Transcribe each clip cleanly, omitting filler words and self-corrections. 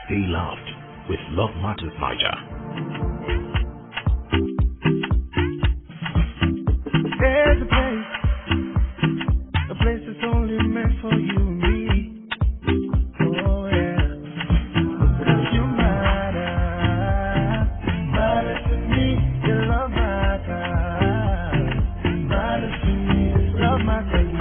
stay loved with Love Matters Niger. There's a place that's only meant for you and me. Oh yeah, 'cause you matter to me. Your love matters to me. Love matters,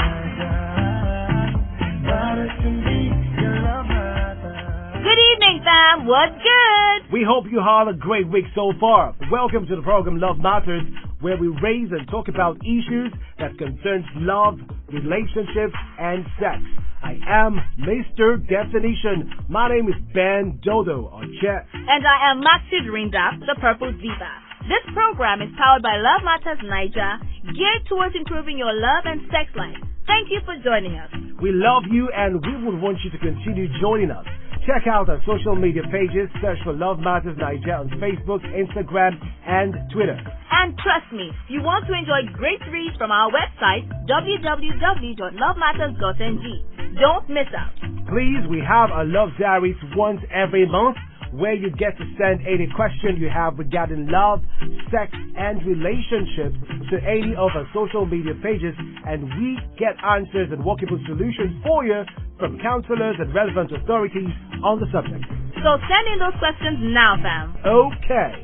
matters to me. Your love matters. Good evening, fam. What's good? We hope you had a great week so far. Welcome to the program Love Matters, where we raise and talk about issues that concerns love, relationships, and sex. I am Mr. Definition. My name is Ben Dodo on Chet. And I am Maxi Rinda, the Purple Diva. This program is powered by Love Matters Niger, geared towards improving your love and sex life. Thank you for joining us. We love you and we would want you to continue joining us. Check out our social media pages. Search for Love Matters Niger on Facebook, Instagram, and Twitter. And trust me, you want to enjoy great reads from our website, www.lovematters.ng. Don't miss out. Please, we have our Love Diaries once every month, where you get to send any question you have regarding love, sex, and relationships to any of our social media pages, and we get answers and workable solutions for you from counselors and relevant authorities on the subject. So send in those questions now, fam. Okay.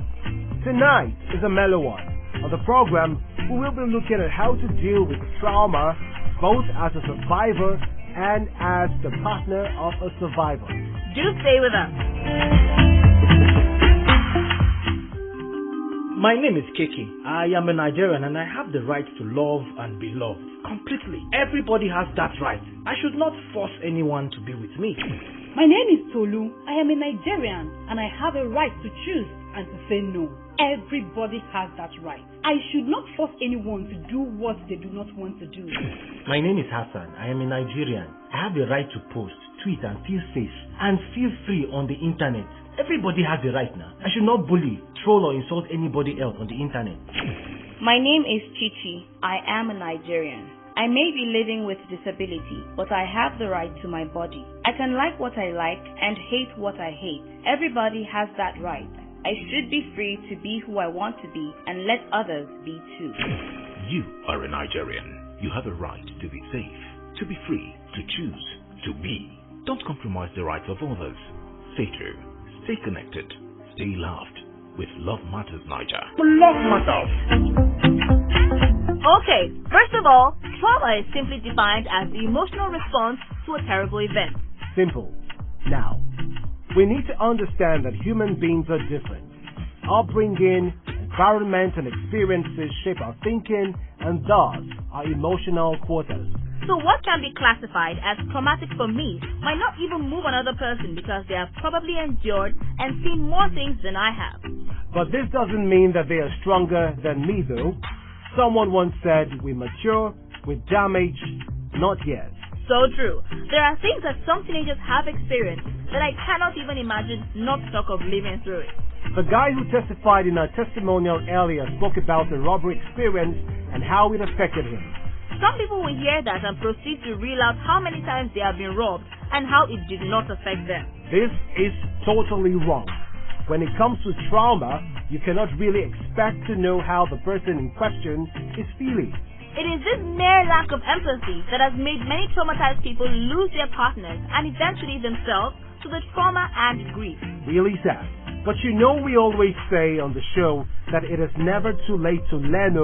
Tonight is a mellow one. On the program, we will be looking at how to deal with trauma, both as a survivor and as the partner of a survivor. Do stay with us. My name is Kiki. I am a Nigerian and I have the right to love and be loved. Completely. Everybody has that right. I should not force anyone to be with me. My name is Tolu. I am a Nigerian and I have a right to choose and to say no. Everybody has that right. I should not force anyone to do what they do not want to do. My name is Hassan. I am a Nigerian. I have the right to post, tweet and feel safe and feel free on the internet. Everybody has the right now. I should not bully, troll or insult anybody else on the internet. My name is Chichi. I am a Nigerian. I may be living with disability, but I have the right to my body. I can like what I like and hate what I hate. Everybody has that right. I should be free to be who I want to be and let others be too. You are a Nigerian. You have a right to be safe, to be free, to choose, to be. Don't compromise the rights of others. Stay true, stay connected, stay loved with Love Matters Niger. Love Matters. Okay, first of all, trauma is simply defined as the emotional response to a terrible event. Simple. Now, we need to understand that human beings are different. Upbringing, environment, and experiences shape our thinking and thus our emotional quotas. So what can be classified as traumatic for me might not even move another person because they have probably endured and seen more things than I have. But this doesn't mean that they are stronger than me though. Someone once said, we mature with damage, not yet. So true. There are things that some teenagers have experienced that I cannot even imagine, not to talk of living through it. The guy who testified in our testimonial earlier spoke about the robbery experience and how it affected him. Some people will hear that and proceed to reel out how many times they have been robbed and how it did not affect them. This is totally wrong. When it comes to trauma, you cannot really expect to know how the person in question is feeling. It is this mere lack of empathy that has made many traumatized people lose their partners and eventually themselves to the trauma and grief. Really sad. But you know we always say on the show that it is never too late to learn.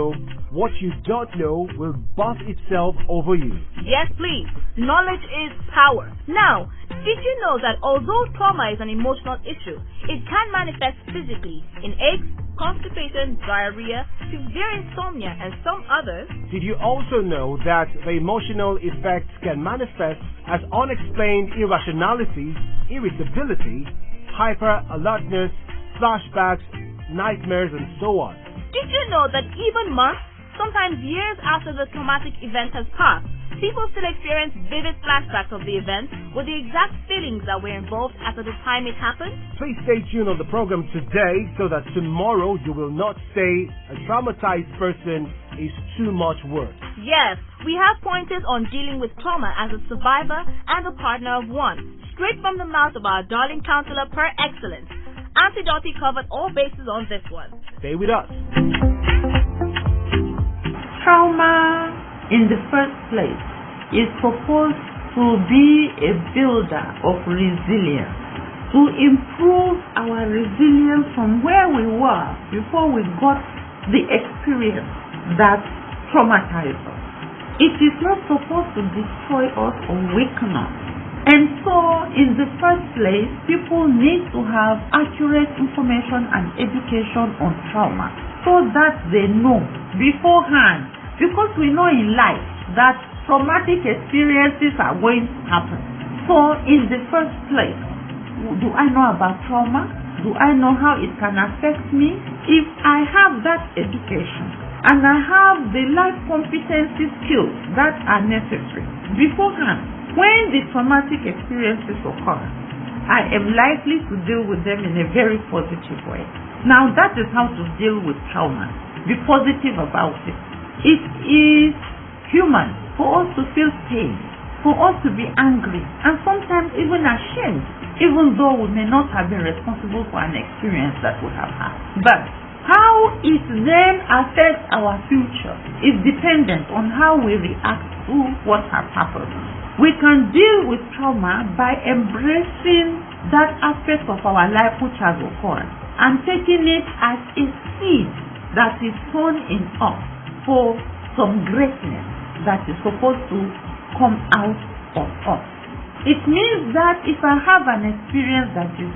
What you don't know will bust itself over you. Yes, please. Knowledge is power. Now, did you know that although trauma is an emotional issue, it can manifest physically in aches, constipation, diarrhea, severe insomnia, and some others? Did you also know that the emotional effects can manifest as unexplained irrationality, irritability, hyper-alertness, flashbacks, nightmares, and so on? Did you know that even months, sometimes years after the traumatic event has passed, people still experience vivid flashbacks of the event with the exact feelings that were involved at the time it happened? Please stay tuned on the program today so that tomorrow you will not say a traumatized person is too much work. Yes, we have pointers on dealing with trauma as a survivor and a partner of one, straight from the mouth of our darling counselor per excellence. Auntie Dottie covered all bases on this one. Stay with us. Trauma, in the first place, is supposed to be a builder of resilience, to improve our resilience from where we were before we got the experience that traumatized us. It is not supposed to destroy us or weaken us. And so, in the first place, people need to have accurate information and education on trauma so that they know beforehand, because we know in life that traumatic experiences are going to happen. So, in the first place, do I know about trauma? Do I know how it can affect me? If I have that education and I have the life competency skills that are necessary beforehand, when the traumatic experiences occur, I am likely to deal with them in a very positive way. Now, that is how to deal with trauma. Be positive about it. It is human for us to feel pain, for us to be angry, and sometimes even ashamed, even though we may not have been responsible for an experience that we have had. But how it then affects our future is dependent on how we react to what has happened. We can deal with trauma by embracing that aspect of our life which has occurred and taking it as a seed that is sown in us for some greatness that is supposed to come out of us. It means that if I have an experience that is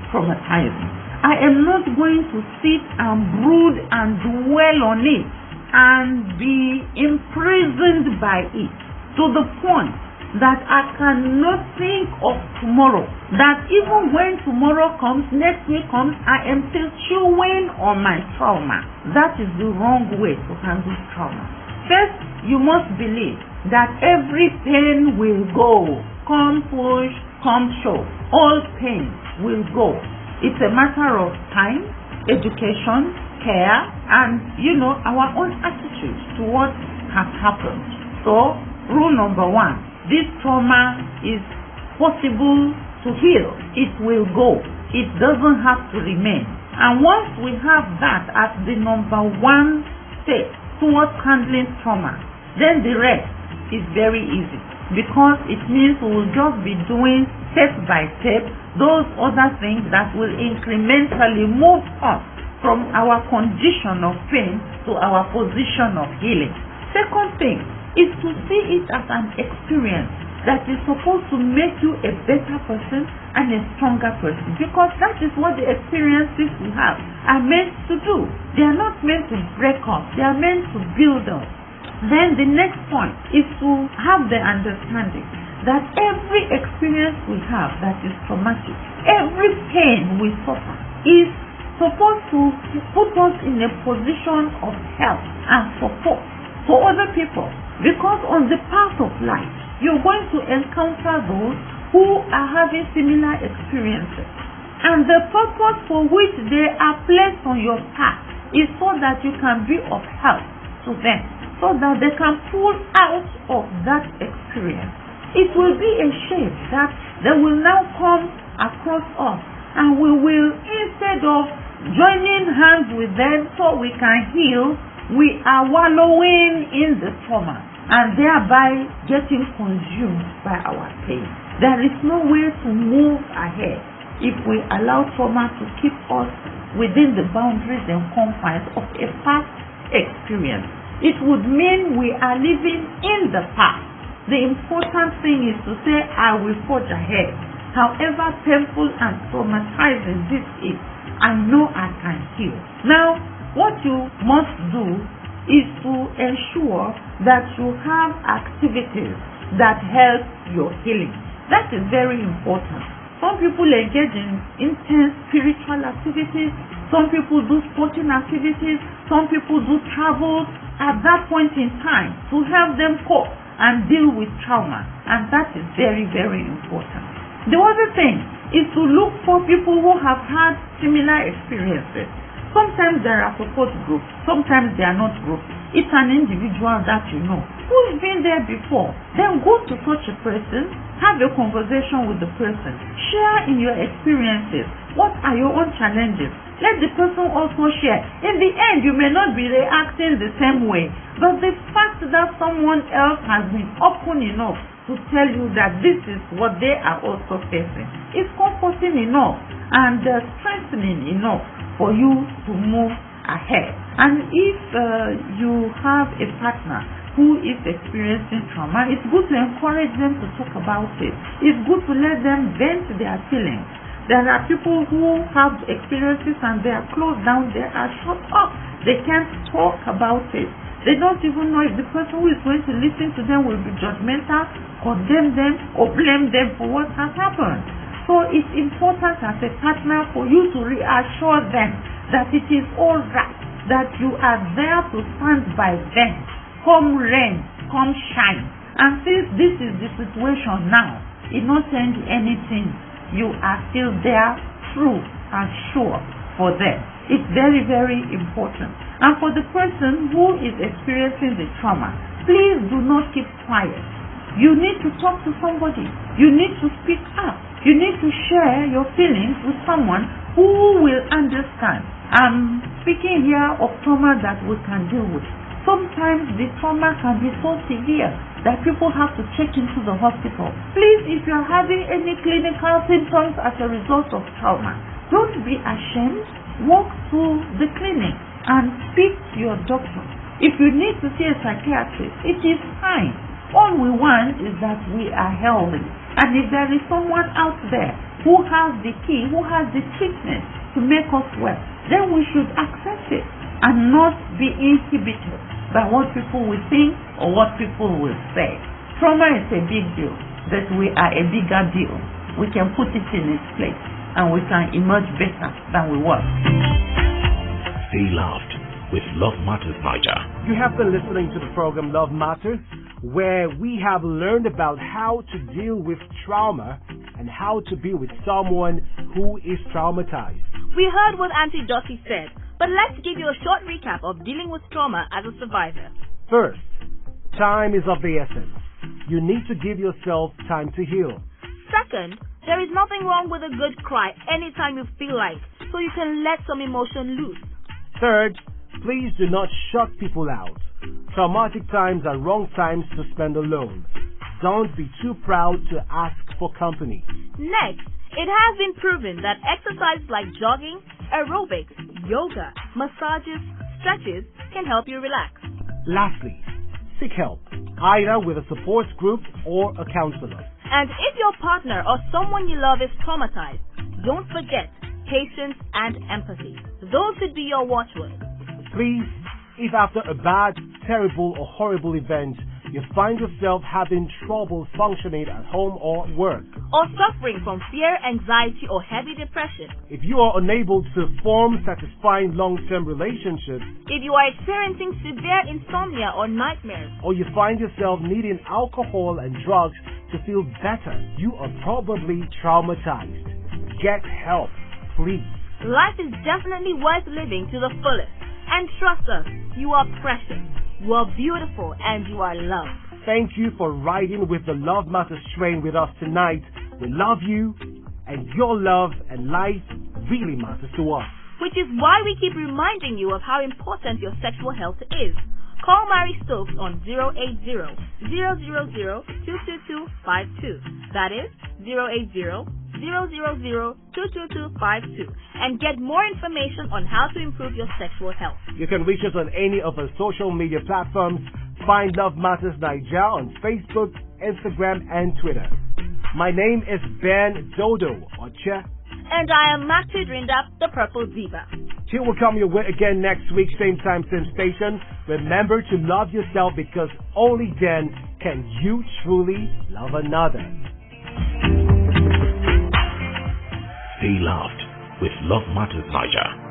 traumatizing, I am not going to sit and brood and dwell on it and be imprisoned by it to the point that I cannot think of tomorrow. That even when tomorrow comes, next week comes, I am still chewing on my trauma. That is the wrong way to handle trauma. First, you must believe that every pain will go. Come push, come show. All pain will go. It's a matter of time, education, care, and, our own attitude to what has happened. So, rule number one, this trauma is possible to heal. It will go. It doesn't have to remain. And once we have that as the number one step towards handling trauma, then the rest is very easy, because it means we will just be doing step by step those other things that will incrementally move us from our condition of pain to our position of healing. Second thing is to see it as an experience that is supposed to make you a better person and a stronger person, because that is what the experiences we have are meant to do. They are not meant to break us, they are meant to build us. Then the next point is to have the understanding that every experience we have that is traumatic, every pain we suffer, is supposed to put us in a position of help and support for other people. Because on the path of life, you're going to encounter those who are having similar experiences. And the purpose for which they are placed on your path is so that you can be of help to them, so that they can pull out of that experience. It will be a shame that they will now come across us and we will, instead of joining hands with them so we can heal, we are wallowing in the trauma and thereby getting consumed by our pain. There is no way to move ahead if we allow trauma to keep us within the boundaries and confines of a past experience. It would mean we are living in the past. The important thing is to say, I will forge ahead. However painful and traumatizing this is, I know I can heal. Now, what you must do is to ensure that you have activities that help your healing. That is very important. Some people engage in intense spiritual activities. Some people do sporting activities. Some people do travel at that point in time to help them cope and deal with trauma. And that is very, very important. The other thing is to look for people who have had similar experiences. Sometimes there are support groups, sometimes they are not groups. It's an individual that you know who's been there before. Then go to such a person, have a conversation with the person, share in your experiences. What are your own challenges? Let the person also share. In the end, you may not be reacting the same way, but the fact that someone else has been open enough to tell you that this is what they are also facing is comforting enough and strengthening enough for you to move ahead. And if you have a partner who is experiencing trauma, it's good to encourage them to talk about it. It's good to let them vent their feelings. There are people who have experiences and they are closed down, they are shut up. They can't talk about it. They don't even know if the person who is going to listen to them will be judgmental, condemn them, or blame them for what has happened. So it's important as a partner for you to reassure them that it is all right, that you are there to stand by them, come rain, come shine. And since this is the situation now, it not change anything. You are still there, true and sure for them. It's very, very important. And for the person who is experiencing the trauma, please do not keep quiet. You need to talk to somebody. You need to speak up. You need to share your feelings with someone who will understand. I'm speaking here of trauma that we can deal with. Sometimes the trauma can be so severe that people have to check into the hospital. Please, if you're having any clinical symptoms as a result of trauma, don't be ashamed. Walk to the clinic and speak to your doctor. If you need to see a psychiatrist, it is fine. All we want is that we are healthy. And if there is someone out there who has the key, who has the treatment to make us well, then we should access it and not be inhibited by what people will think or what people will say. Trauma is a big deal, but we are a bigger deal. We can put it in its place and we can emerge better than we were. Stay loved with Love Matters Niger. You have been listening to the program Love Matters, where we have learned about how to deal with trauma and how to be with someone who is traumatized. We heard what Auntie Dottie said, but let's give you a short recap of dealing with trauma as a survivor. First, time is of the essence. You need to give yourself time to heal. Second, there is nothing wrong with a good cry anytime you feel like, so you can let some emotion loose. Third, please do not shut people out. Traumatic times are wrong times to spend alone. Don't be too proud to ask for company. Next, it has been proven that exercises like jogging, aerobics, yoga, massages, stretches can help you relax. Lastly, seek help, either with a support group or a counselor. And if your partner or someone you love is traumatized, don't forget patience and empathy. Those should be your watchwords. Please, if after a bad, terrible or horrible event, you find yourself having trouble functioning at home or work, or suffering from fear, anxiety, or heavy depression, if you are unable to form satisfying long-term relationships, if you are experiencing severe insomnia or nightmares, or you find yourself needing alcohol and drugs to feel better, you are probably traumatized. Get help, please. Life is definitely worth living to the fullest. And trust us, you are precious, you are beautiful, and you are loved. Thank you for riding with the Love Matters train with us tonight. We love you, and your love and life really matters to us. Which is why we keep reminding you of how important your sexual health is. Call Mary Stokes on 080-000-22252. That is 080-000-22252, and get more information on how to improve your sexual health. You can reach us on any of our social media platforms. Find Love Matters Niger on Facebook, Instagram, and Twitter. My name is Ben Dodo Oche. And I am Makti Rindap, the Purple Diva. Till we come your way again next week, same time, same station. Remember to love yourself, because only then can you truly love another. Stay loved with Love Matters Niger.